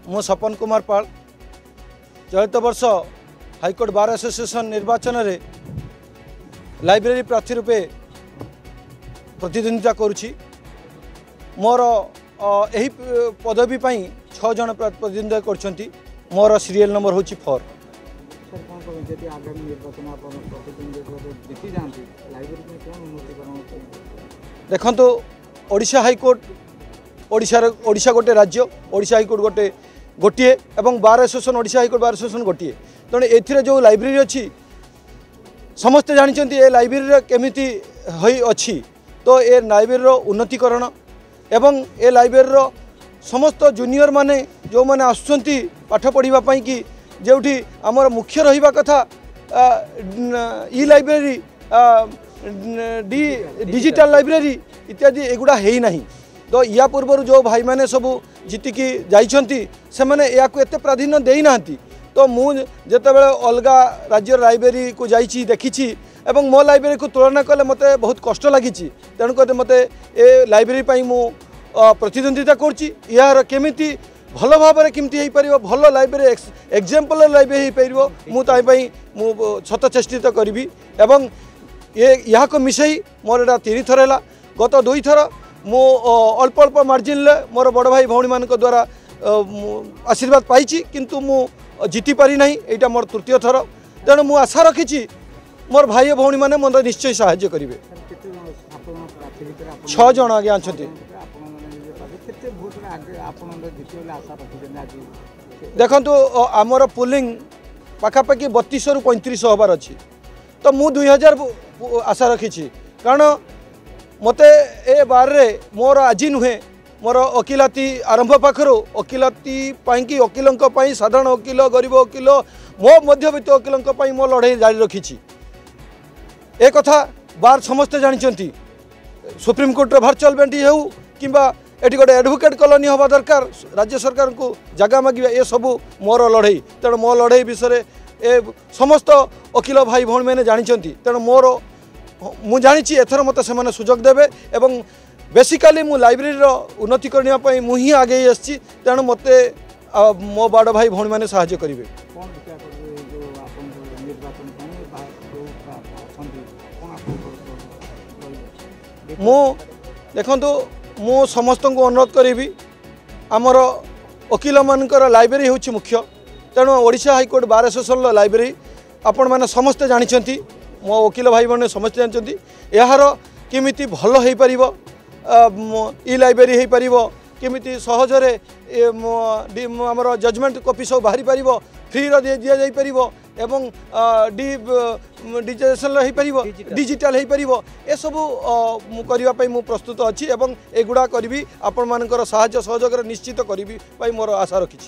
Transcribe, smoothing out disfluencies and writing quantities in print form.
मु सपन कुमार पाल चलित वर्ष हाईकोर्ट बार एसोसिएशन निर्वाचन में लाइब्रेरी प्रार्थी रूपे प्रतिद्वंदिता करुछि। मोर यही पदवी 6 जन प्रतिद्वंदिता करछंती। मोर सीरियल नंबर होछि 4। देखंतु ओडिशा हाईकोर्ट ओडिशा गोटे राज्य, ओडिशा हाईकोर्ट गोटे एवं bar association Odisha high court bar association गोटे। तेणु ए जो लाइब्रेरी अच्छी समस्ते जानते ये लाइब्रेरी केमिति अच्छी। तो ये लाइब्रेरी उन्नतीकरण एवं ए लाइब्रेरी समस्त जूनियर माने जो माने आसुचंती पाठ पढ़ाई कि जोठी आमर मुख्य रहिबा कथा ई लाइब्रेरी डिजिटल लाइब्रेरी इत्यादि एगुड़ा है नहीं। तो या पूर्व जो भाई मैंने सबू जीतिकी जाइछंती से मैंने या एते प्राधान्य देई नांती। तो मुझे जितेबाला अलग राज्य लाइब्रेरी को जाइछि देखिछि एवं मो लाइब्रेरी को तुलना कले मते बहुत कष्ट लगी। तेणुक मते ए लाइब्रेरी मु प्रतिद्वंदिता करछि। यार केमिति भल भाव में केमती हो पार भल लाइब्रेरी एग्जाम्पल लाइब्रेरी हो पार मुझे शत चेष्टित करी। एवं ये यहाँ को मिसई मोर एटा 3 थर है। गत 2 थर मु अल्प अल्प मार्जिन मोर बड़ भाई भौणी मान द्वारा आशीर्वाद पाई किंतु मु जीति पारि नहीं। यहाँ मोर 3य थर। तेणु मु आशा रखी मोर भाई भौणी मैंने मत निश्चय साहाय्य करेंगे। 6 जन आगे अच्छा। देखु आमर पुलिंग पाखापाखि 3200 रु 3500 हबार अच्छी। तो मु 2000 आशा रखी कारण मते ए बार रे मोर आज नुहे मोर वकिलाती आरंभ पाखर वकिलाती कि वकिलों साधारण वकिल गरीब वकिल मो मध्यवित्त वकिलों मो लड़ाई जारी रखी। एक कथा बार समस्ते जानते सुप्रीम कोर्ट वर्चुअल बेंच हो कि ये गोटे एडवोकेट कॉलोनी हवा दरकार राज्य सरकार को जगह मांगे ये सबू मोर लड़ाई। तेणु मो लड़ाई विषय ए समस्त वकिल भाई भौणी मैंने जानते। तेणु मोर मु जानी एथर मत से सुजोग देवे एवं बेसिकाली मु लाइब्रेरी उन्नति करने मुझे आगे आसी। तेणु मत मो बड़ भाई भौणी मैंने साहाय्य करेंगे। मु देखंतु मु समस्त को अनुरोध करी आमर वकिल मानकर लाइब्रेरी होछि मुख्य। तेणु Odisha high court bar association library आपण मैंने समस्ते जानते मो वकिल भाई मैंने समस्ते जानते यार केमिति भल हो पार ई लाइब्रेरी हो पार केमिति सहजरे आमर जजमेंट कॉपी सब बाहरी पार फ्री दि जापर एवं डिजिटल हो पार डिजिटल हो पार ए सबू करने मु प्रस्तुत अच्छी एवं एगुड़ा करी आपण मानकर साहाय्य सहयोग निश्चित करी मोर आशा रखी।